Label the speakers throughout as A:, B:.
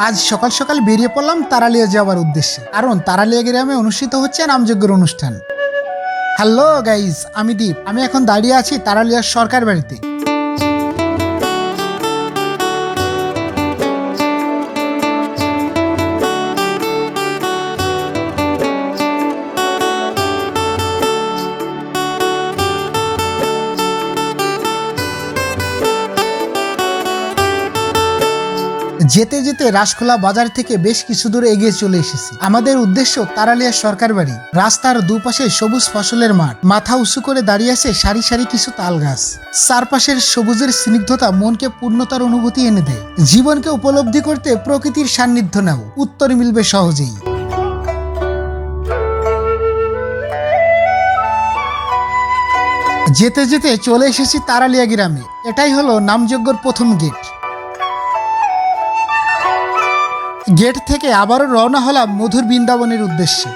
A: আজ সকাল সকাল বেরিয়ে পড়লাম তারালিয়া যাওয়ার উদ্দেশ্যে, কারণ তারালিয়া গ্রামে অনুষ্ঠিত হচ্ছে নামযজ্ঞের অনুষ্ঠান। হ্যালো গাইজ, আমি দীপ। আমি এখন দাঁড়িয়ে আছি তারালিয়ার সরকার বাড়িতে। যেতে যেতে রাসখোলা বাজার থেকে বেশ কিছু দূরে এগিয়ে চলে এসেছি। আমাদের উদ্দেশ্য তারালিয়া সরকার বাড়ি। রাস্তার দুপাশে সবুজ ফসলের মাঠ, মাথা উঁচু করে দাঁড়িয়ে আছে সারি সারি কিছু তাল গাছ। চারপাশের সবুজের স্নিগ্ধতা মনকে পূর্ণতার অনুভূতি এনে দেয়। জীবনকে উপলব্ধি করতে প্রকৃতির সান্নিধ্য নাও, উত্তর মিলবে সহজেই। যেতে যেতে চলে এসেছি তারালিয়া গ্রামে। এটাই হলো নামযজ্ঞর প্রথম গেট। গেট থেকে আবারও রওনা হলাম মধুর বৃন্দাবনের উদ্দেশ্যে।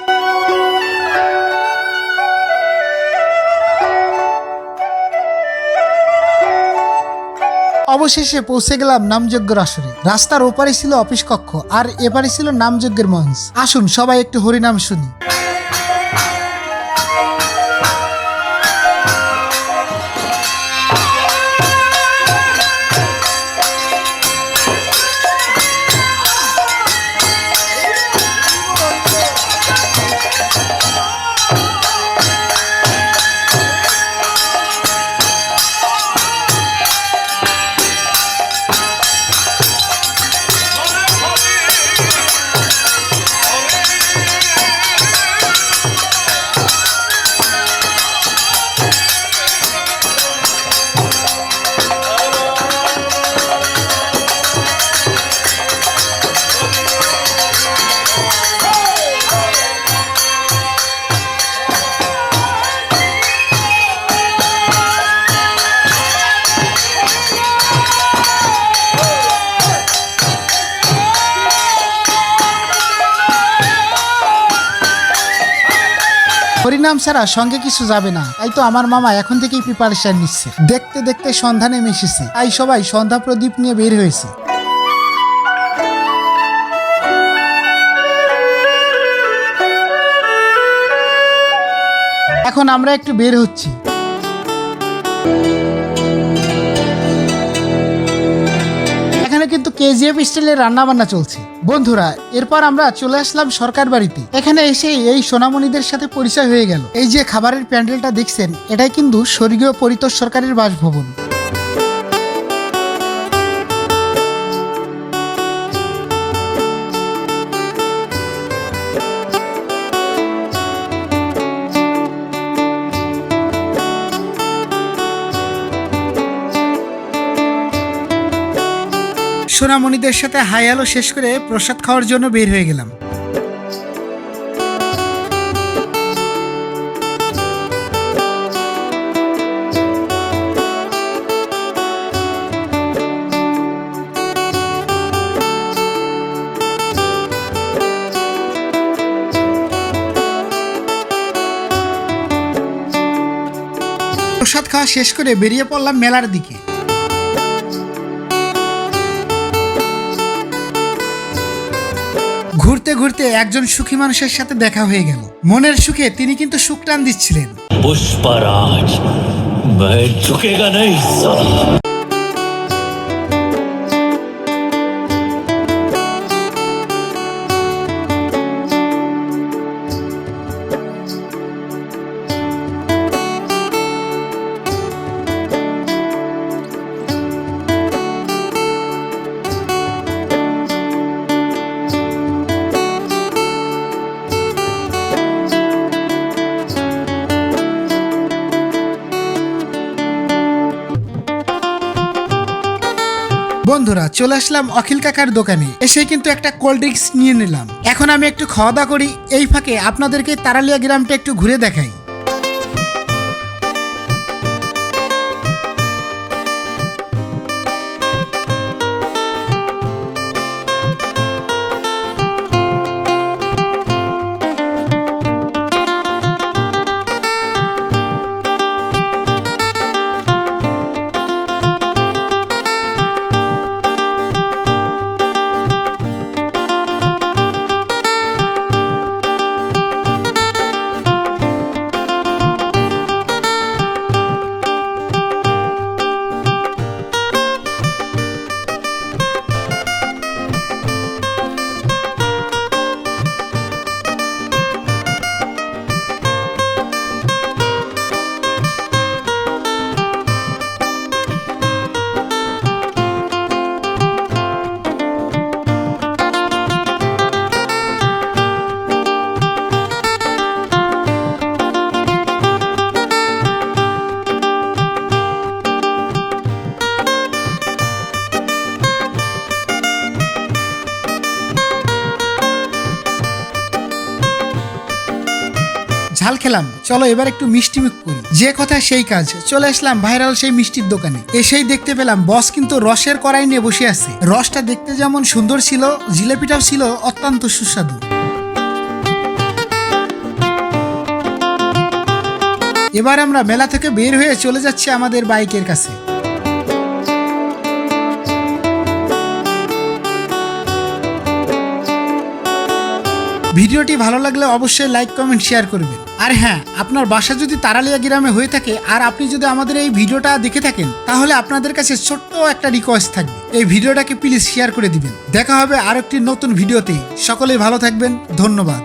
A: অবশেষে পৌঁছে গেলাম নামযজ্ঞের আসরে। রাস্তার ওপারে ছিল অফিস কক্ষ, আর এপারে ছিল নামযজ্ঞের মঞ্চ। আসুন সবাই একটু হরিনাম শুনি। হরিনাম ছাড়া সঙ্গে কিছু যাবে না, তাই তো আমার মামা এখন থেকেই প্রিপারেশন নিচ্ছে। দেখতে দেখতে সন্ধ্যা নেমে এসেছে, তাই সবাই সন্ধ্যা প্রদীপ নিয়ে বের হয়েছে। এখন আমরা একটু বের হচ্ছি। কিন্তু কেজিএফ স্টাইলের রান্না বান্না চলছে। বন্ধুরা, এরপর আমরা চলে আসলাম সরকার বাড়িতে। এখানে এসে এই সোনামণিদের সাথে পরিচয় হয়ে গেল। এই যে খাবারের প্যান্ডেলটা দেখছেন, এটাই কিন্তু স্বর্গীয় পরিতোষ সরকারের বাসভবন। সোনামণিদের সাথে হাই হ্যালো শেষ করে প্রসাদ খাওয়ার জন্য বের হয়ে গেলাম। প্রসাদ খাওয়া শেষ করে বেরিয়ে পড়লাম মেলার দিকে। ঘুরতে ঘুরতে একজন সুখী মানুষের সাথে দেখা হয়ে গেল। মনের সুখে তিনি কিন্তু সুখ টান দিচ্ছিলেন।
B: পুষ্পরাজ, मैं झुकेगा नहीं साला।
A: বন্ধুরা, চলে আসলাম অখিল কাকার দোকানে। এসে কিন্তু একটা কোল্ড ড্রিঙ্কস নিয়ে নিলাম। এখন আমি একটু খাওয়া দাওয়া করি, এই ফাঁকে আপনাদেরকে তারালিয়া গ্রামটা একটু ঘুরে দেখাই। ঝাল খেলাম, চলো এবার একটু মিষ্টি মুখ করি। যে কথা সেই কাজ, চলে আসলাম ভাইরাল সেই মিষ্টির দোকানে। এসেই দেখতে পেলাম বস কিন্তু রসের কড়াই নিয়ে বসে আছে। রসটা দেখতে যেমন সুন্দর ছিল, জিলাপিটাও ছিল অত্যন্ত সুস্বাদু। এবার আমরা মেলা থেকে বের হয়ে চলে যাচ্ছি আমাদের বাইকের কাছে। ভিডিওটি ভালো লাগলে অবশ্যই লাইক কমেন্ট শেয়ার করবেন। আর হ্যাঁ, আপনার বাসা যদি তারালিয়া গ্রামে হয়ে থাকে আর আপনি যদি আমাদের এই ভিডিওটা দেখে থাকেন, তাহলে আপনাদের কাছে ছোট্ট একটা রিকোয়েস্ট থাকবে, এই ভিডিওটাকে প্লিজ শেয়ার করে দিবেন। দেখা হবে আরেকটি নতুন ভিডিওতে। সকলেই ভালো থাকবেন, ধন্যবাদ।